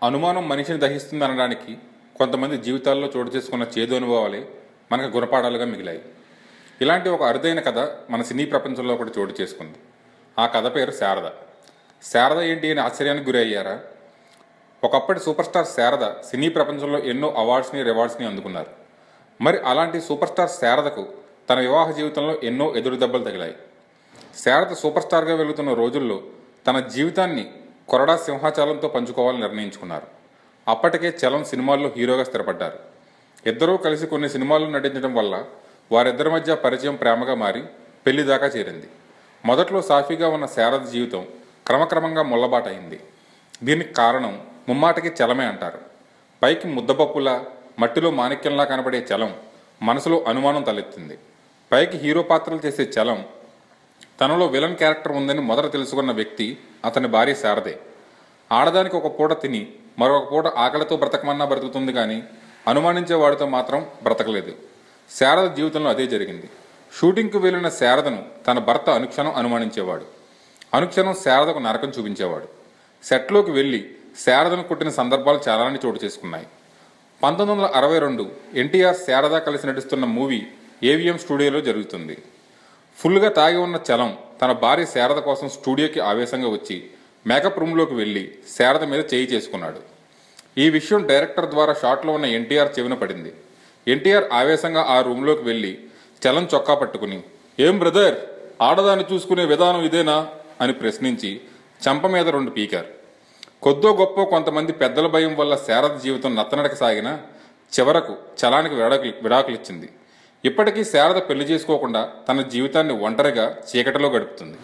అనుమానం మనిషిని దహిస్తుంది అనడానికి కొంతమంది జీవితాల్లో చోటు చేసుకున్న చేదు అనుభవాలే మనకు గుణపాఠాలుగా మిగిలాయి. ఇలాంటి ఒక అరుదైన కథ మన సినీ ప్రపంచంలో ఒకటి చోటు చేసుకుంది. ఆ కథ పేరు శారద. శారద ఏంటి అని ఆశ్చర్యానికి గురి అయ్యారా? ఒకప్పటి సూపర్ స్టార్ శారద సినీ ప్రపంచంలో ఎన్నో అవార్డ్స్ని రివార్డ్స్ని అందుకున్నారు. మరి అలాంటి సూపర్ స్టార్ శారదకు తన వివాహ జీవితంలో ఎన్నో ఎదురు దెబ్బలు తగిలాయి. శారద సూపర్ స్టార్గా వెళుతున్న రోజుల్లో తన జీవితాన్ని కొరడా సింహాచలంతో పంచుకోవాలని నిర్ణయించుకున్నారు. అప్పటికే చలం సినిమాల్లో హీరోగా స్థిరపడ్డారు. ఇద్దరూ కలిసి కొన్ని సినిమాల్లో నటించడం వల్ల వారిద్దరి మధ్య పరిచయం ప్రేమగా మారి పెళ్లి దాకా చేరింది. మొదట్లో సాఫీగా ఉన్న శారద జీవితం క్రమక్రమంగా ముళ్ళబాట అయింది. దీనికి కారణం ముమ్మాటికి చలమే అంటారు. పైకి ముద్దపప్పులా మట్టిలో మాణిక్యంలా కనబడే చలం మనసులో అనుమానం తలెత్తింది. పైకి హీరో పాత్రలు చేసే చలం తనలో విలన్ క్యారెక్టర్ ఉందని మొదట తెలుసుకున్న వ్యక్తి అతని భార్య శారదే. ఆడదానికి ఒక పూట తిని మరొక పూట ఆకలితో బ్రతకమన్నా బ్రతుకుతుంది కానీ అనుమానించే వాడితో మాత్రం బ్రతకలేదు. శారద జీవితంలో అదే జరిగింది. షూటింగ్కు వెళ్లిన శారదను తన భర్త అనుక్షణం అనుమానించేవాడు. అనుక్షణం శారదకు నరకం చూపించేవాడు. సెట్లోకి వెళ్లి శారదను కొట్టిన సందర్భాలు చాలానే చోటు చేసుకున్నాయి. 1962 ఎన్టీఆర్ శారద కలిసి నటిస్తున్న మూవీ ఏవిఎం స్టూడియోలో జరుగుతుంది. ఫుల్గా తాగి ఉన్న చలం తన భార్య శారద కోసం స్టూడియోకి ఆవేశంగా వచ్చి మేకప్ రూమ్లోకి వెళ్లి శారద మీద చేయి చేసుకున్నాడు. ఈ విషయం డైరెక్టర్ ద్వారా షాట్లో ఉన్న ఎన్టీఆర్ చెవిన పడింది. ఎన్టీఆర్ ఆవేశంగా ఆ రూమ్లోకి వెళ్లి చలం చొక్కా పట్టుకుని, "ఏం బ్రదర్, ఆడదాన్ని చూసుకునే విధానం ఇదేనా?" అని ప్రశ్నించి చంప మీద 2 పీకారు. కొద్దో గొప్ప కొంతమంది పెద్దల భయం వల్ల శారద జీవితం నత్తనడక సాగినా చివరకు చలానికి విడాకులిచ్చింది. ఇప్పటికీ శారద పెళ్లి చేసుకోకుండా తన జీవితాన్ని ఒంటరిగా చీకటిలో గడుపుతుంది.